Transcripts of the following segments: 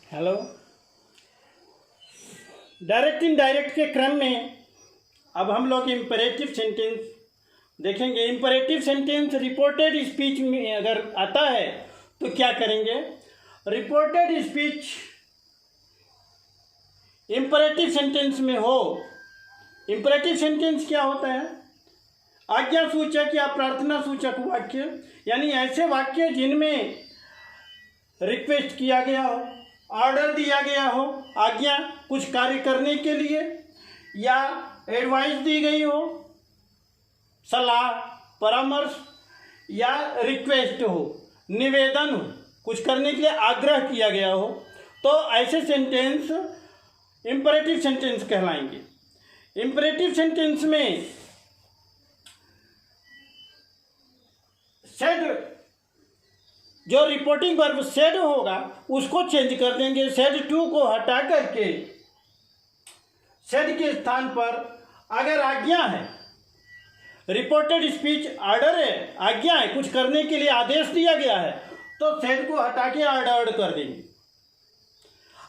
Hello. Direct indirect के क्रम में अब हम लोग इम्परेटिव सेंटेंस देखेंगे। इम्परेटिव सेंटेंस रिपोर्टेड स्पीच में अगर आता है तो क्या करेंगे। रिपोर्टेड स्पीच इम्परेटिव सेंटेंस में हो। इम्परेटिव सेंटेंस क्या होता है? आज्ञा सूचक या प्रार्थना सूचक वाक्य, यानी ऐसे वाक्य जिनमें रिक्वेस्ट किया गया हो, ऑर्डर दिया गया हो, आज्ञा कुछ कार्य करने के लिए, या एडवाइस दी गई हो, सलाह परामर्श, या रिक्वेस्ट हो, निवेदन हो, कुछ करने के लिए आग्रह किया गया हो, तो ऐसे सेंटेंस इम्परेटिव सेंटेंस कहलाएंगे। इम्परेटिव सेंटेंस में सेड, जो रिपोर्टिंग वर्ब सेड होगा उसको चेंज कर देंगे। सेड टू को हटा करके सेड के स्थान पर अगर आज्ञा है, रिपोर्टेड स्पीच ऑर्डर है, आज्ञा है, कुछ करने के लिए आदेश दिया गया है, तो सेड को हटा के ऑर्डर्ड कर देंगे।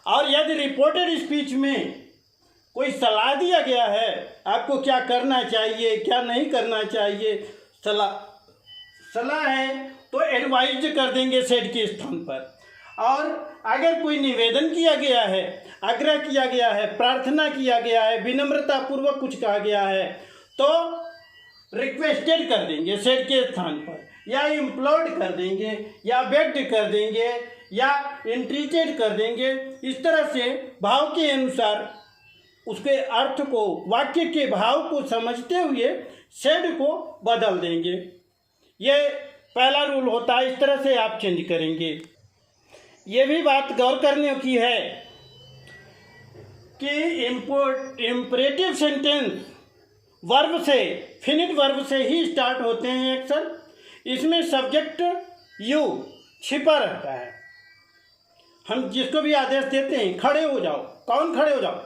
और यदि रिपोर्टेड स्पीच में कोई सलाह दिया गया है, आपको क्या करना चाहिए, क्या नहीं करना चाहिए, सलाह है तो एडवाइज कर देंगे सेड के स्थान पर। और अगर कोई निवेदन किया गया है, आग्रह किया गया है, प्रार्थना किया गया है, विनम्रतापूर्वक कुछ कहा गया है, तो रिक्वेस्टेड कर देंगे सेड के स्थान पर, या इम्प्लोर्ड कर देंगे, या बेग्ड कर देंगे, या एंट्रीटेड कर देंगे। इस तरह से भाव के अनुसार उसके अर्थ को, वाक्य के भाव को समझते हुए सेड को बदल देंगे। ये पहला रूल होता है। इस तरह से आप चेंज करेंगे। ये भी बात गौर करने की है कि इम्परेटिव सेंटेंस वर्ब से, फिनिट वर्ब से ही स्टार्ट होते हैं अक्सर। इसमें सब्जेक्ट यू छिपा रहता है। हम जिसको भी आदेश देते हैं, खड़े हो जाओ, कौन खड़े हो जाओ?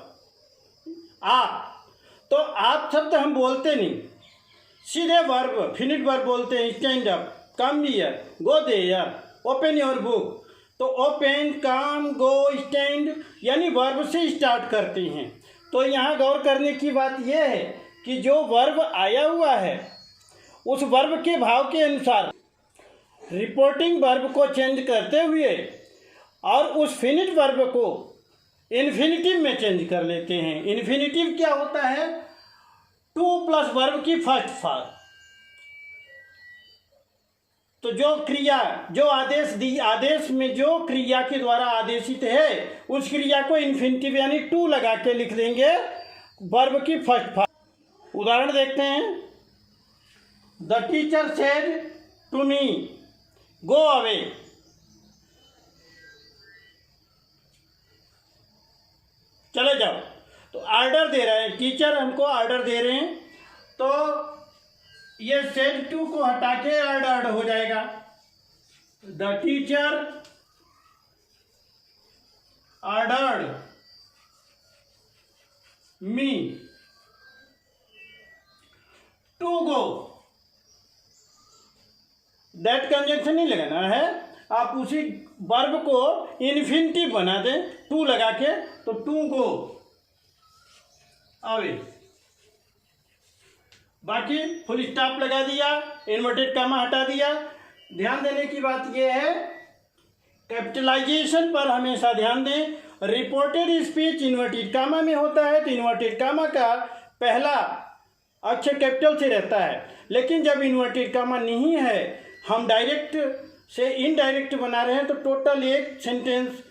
आप। तो आप शब्द हम बोलते नहीं, सीधे वर्ब, फिनिट वर्ब बोलते हैं। Stand up, come here, go there, open your book. तो ओपन, कम, गो, स्टैंड यानी वर्ब से स्टार्ट करते हैं। तो यहाँ गौर करने की बात यह है कि जो वर्ब आया हुआ है उस वर्ब के भाव के अनुसार रिपोर्टिंग वर्ब को चेंज करते हुए और उस फिनिट वर्ब को इन्फिनिटिव में चेंज कर लेते हैं। इन्फिनिटिव क्या होता है? टू प्लस वर्ब की फर्स्ट फॉर्म। तो जो क्रिया, जो आदेश में जो क्रिया के द्वारा आदेशित है, उस क्रिया को इन्फिनिटिव यानी टू लगा के लिख देंगे वर्ब की फर्स्ट फॉर्म। उदाहरण देखते हैं। The teacher said to me go away. चले जाओ। तो ऑर्डर दे रहे हैं, टीचर हमको ऑर्डर दे रहे हैं, तो ये सेड टू को हटा के ऑर्डर्ड हो जाएगा। The teacher ordered me to go. That conjunction नहीं लगाना है, आप उसी वर्ब को इन्फिनिटिव बना दें टू लगा के, तो टू गो अवे। बाकी फुल स्टॉप लगा दिया, इन्वर्टेड कामा हटा दिया। ध्यान देने की बात यह है, कैपिटलाइजेशन पर हमेशा ध्यान दें। रिपोर्टेड स्पीच इन्वर्टेड कामा में होता है तो इन्वर्टेड कामा का पहला अक्षर कैपिटल से रहता है। लेकिन जब इन्वर्टेड कामा नहीं है, हम डायरेक्ट से इनडायरेक्ट बना रहे हैं, तो टोटल एक सेंटेंस,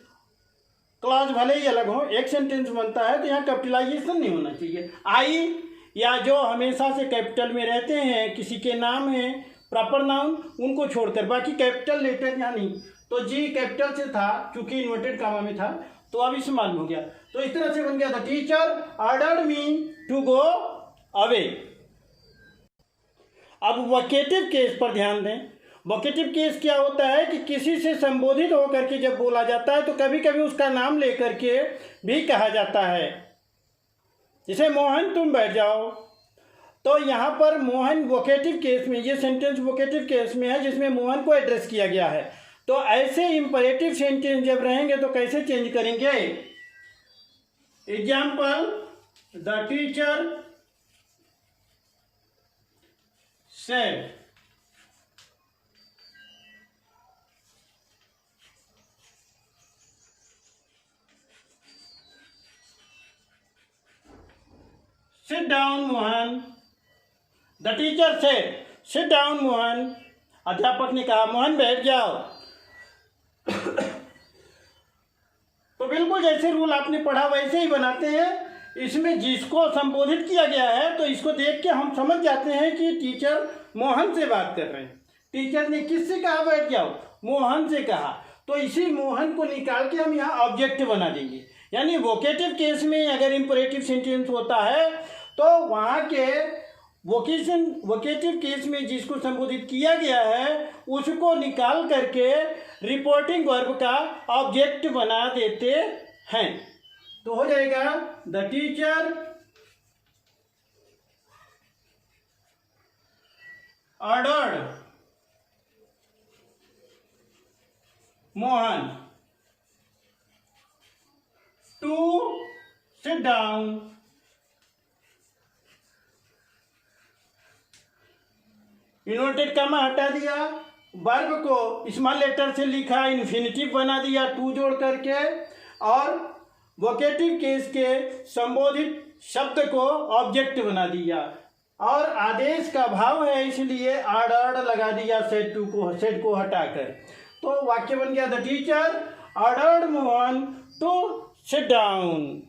क्लॉज भले ही अलग हो, एक सेंटेंस बनता है, तो यहाँ कैपिटलाइजेशन नहीं होना चाहिए। आई या जो हमेशा से कैपिटल में रहते हैं, किसी के नाम है, प्रॉपर नाउन, उनको छोड़कर बाकी कैपिटल लेटर यहाँ नहीं। तो जी कैपिटल से था, चूंकि इन्वर्टेड कामा में था, तो अब इसे मालूम हो गया। तो इस तरह से बन गया, the teacher ordered me to go away. अब वोकेटिव केस पर ध्यान दें। वोकेटिव केस क्या होता है कि किसी से संबोधित होकर के जब बोला जाता है, तो कभी कभी उसका नाम लेकर के भी कहा जाता है। जैसे मोहन तुम बैठ जाओ, तो यहाँ पर मोहन वोकेटिव केस में, ये सेंटेंस वोकेटिव केस में है जिसमें मोहन को एड्रेस किया गया है। तो ऐसे इंपरेटिव सेंटेंस जब रहेंगे तो कैसे चेंज करेंगे? Example, the teacher said, sit down Mohan. The teacher said, sit down Mohan. अध्यापक ने कहा, मोहन बैठ जाओ। तो बिल्कुल जैसे रूल आपने पढ़ा वैसे ही बनाते हैं। इसमें जिसको संबोधित किया गया है तो इसको देख के हम समझ जाते हैं कि टीचर मोहन से बात कर रहे हैं। टीचर ने किससे कहा बैठ जाओ? मोहन से कहा। तो इसी मोहन को निकाल के हम यहाँ ऑब्जेक्ट बना देंगे। यानी वोकेटिव केस में अगर इंपरेटिव सेंटेंस होता है तो वहाँ के वोकेटिव केस में जिसको संबोधित किया गया है उसको निकाल करके रिपोर्टिंग वर्ब का ऑब्जेक्ट बना देते हैं। तो हो जाएगा, the teacher ordered Mohan to sit down. Inverted comma हटा दिया, वर्ब को स्मॉल लेटर से लिखा, इन्फिनिटिव बना दिया टू जोड़ करके, और वोकेटिव केस के संबोधित शब्द को ऑब्जेक्ट बना दिया। और आदेश का भाव है इसलिए ऑर्डर्ड लगा दिया सेड को हटाकर। तो वाक्य बन गया, the teacher ordered Mohan to sit down.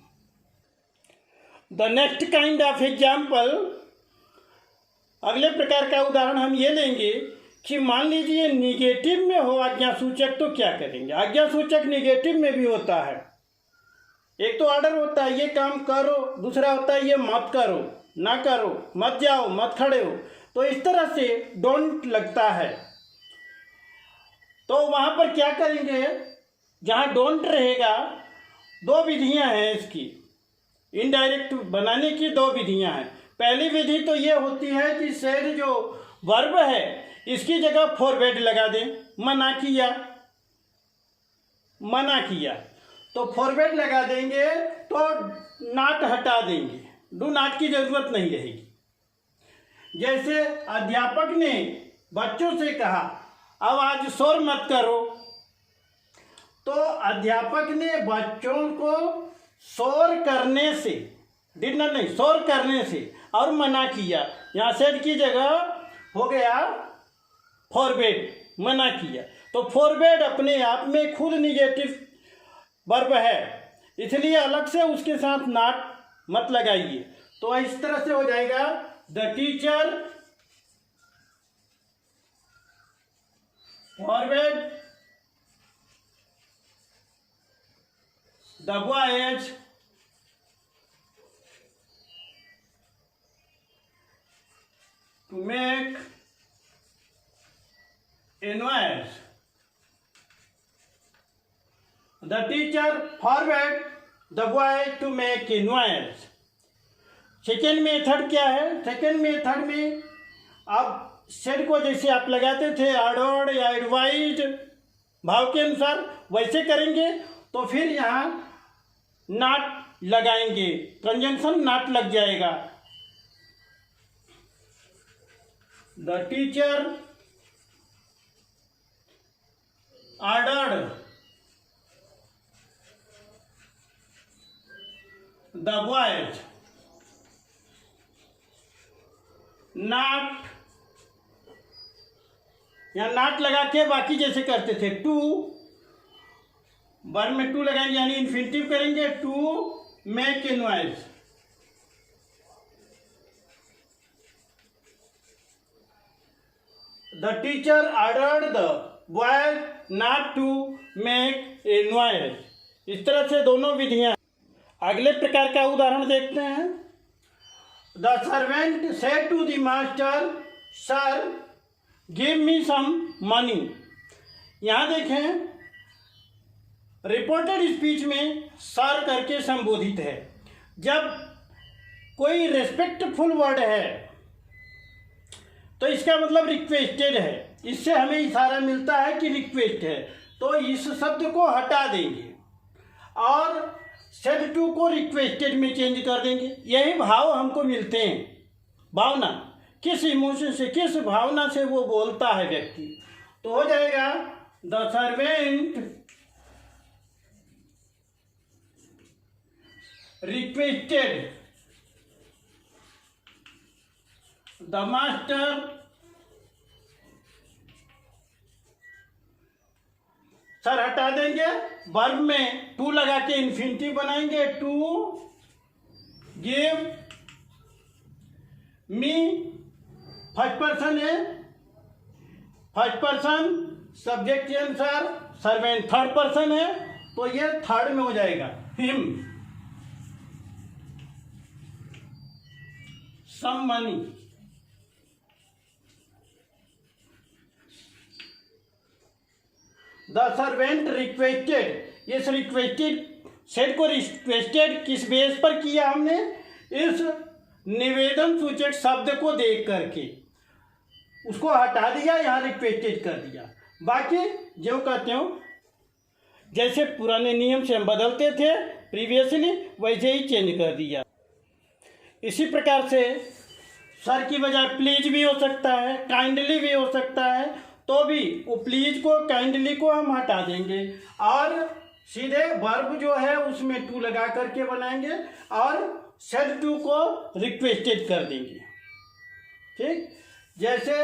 The next kind of example, अगले प्रकार का उदाहरण हम ये लेंगे कि मान लीजिए निगेटिव में हो आज्ञासूचक, तो क्या करेंगे? आज्ञासूचक निगेटिव में भी होता है। एक तो ऑर्डर होता है ये काम करो, दूसरा होता है ये मत करो, ना करो, मत जाओ, मत खड़े हो। तो इस तरह से डोंट लगता है। तो वहाँ पर क्या करेंगे? जहाँ डोंट रहेगा, दो विधियाँ हैं इसकी, इनडायरेक्ट बनाने की दो विधियाँ हैं। पहली विधि तो ये होती है कि सेड जो वर्ब है इसकी जगह फॉरवर्ड लगा दें। मना किया, मना किया, तो फॉरवर्ड लगा देंगे तो नॉट हटा देंगे, डू नॉट की जरूरत नहीं रहेगी। जैसे अध्यापक ने बच्चों से कहा अब आज शोर मत करो, तो अध्यापक ने बच्चों को शोर करने से, डिड नॉट नहीं, शोर करने से और मना किया। यहाँ सेड की जगह हो गया फॉरवर्ड, मना किया। तो फॉरवर्ड अपने आप में खुद निगेटिव वर्ब है, इसलिए अलग से उसके साथ नॉट मत लगाइए। तो इस तरह से हो जाएगा, the teacher forward the boys to make a noise. The teacher forward the boy to make a noise. Second method क्या है? सेकेंड मेथड में अब सेड को जैसे आप लगाते थे ऑर्डर्ड या एडवाइज भाव के अनुसार वैसे करेंगे। तो फिर यहाँ नॉट लगाएंगे, कंजंक्शन नॉट लग जाएगा। The teacher ordered the boys not, यहाँ नॉट लगा के बाकी जैसे करते थे टू, वर्ब में टू लगाएंगे यानी इन्फिनिटिव करेंगे, to make a noise. The teacher ordered the boy not to make a noise. इस तरह से दोनों विधियां। अगले प्रकार का उदाहरण देखते हैं। The servant said to the master, Sir, give me some money. यहाँ देखें, रिपोर्टेड स्पीच में सर करके संबोधित है। जब कोई रेस्पेक्टफुल वर्ड है तो इसका मतलब रिक्वेस्टेड है। इससे हमें इशारा मिलता है कि रिक्वेस्ट है, तो इस शब्द को हटा देंगे और सेड टू को रिक्वेस्टेड में चेंज कर देंगे। यही भाव हमको मिलते हैं। भावना, किस इमोशन से, किस भावना से वो बोलता है व्यक्ति, तो हो जाएगा the servant requested the master sir हटा देंगे, वर्ब में टू लगा के इन्फिनिटिव बनाएंगे, to give me, first person है, फर्स्ट पर्सन सब्जेक्ट के अनुसार सर्वेंट थर्ड पर्सन है, तो ये थर्ड में हो जाएगा him some money. The servant requested, इस रिक्वेस्टेड सेड को रिक्वेस्टेड किस बेस पर किया हमने, इस निवेदन सूचक शब्द को देख करके उसको हटा दिया, यहाँ रिक्वेस्टेड कर दिया। बाकी जो कहते हो जैसे पुराने नियम से हम बदलते थे प्रीवियसली, वैसे ही चेंज कर दिया। इसी प्रकार से सर की बजाय प्लीज भी हो सकता है, काइंडली भी हो सकता है, तो भी वो प्लीज को काइंडली को हम हटा देंगे और सीधे वर्ब जो है उसमें टू लगा करके बनाएंगे और सेड टू को रिक्वेस्टेड कर देंगे। ठीक, जैसे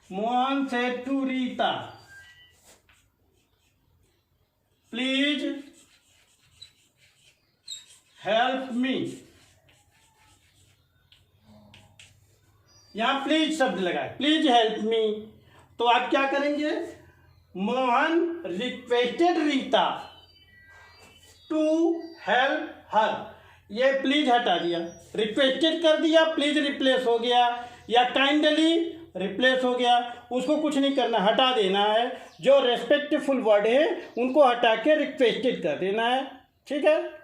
Mohan said to Rita please help me, यहां प्लीज शब्द लगाए, प्लीज हेल्प मी, तो आप क्या करेंगे, Mohan requested Rita to help her, ये प्लीज हटा दिया, रिक्वेस्टेड कर दिया, प्लीज रिप्लेस हो गया या काइंडली रिप्लेस हो गया, उसको कुछ नहीं करना, हटा देना है। जो रेस्पेक्टफुल वर्ड है उनको हटा के रिक्वेस्टेड कर देना है। ठीक है।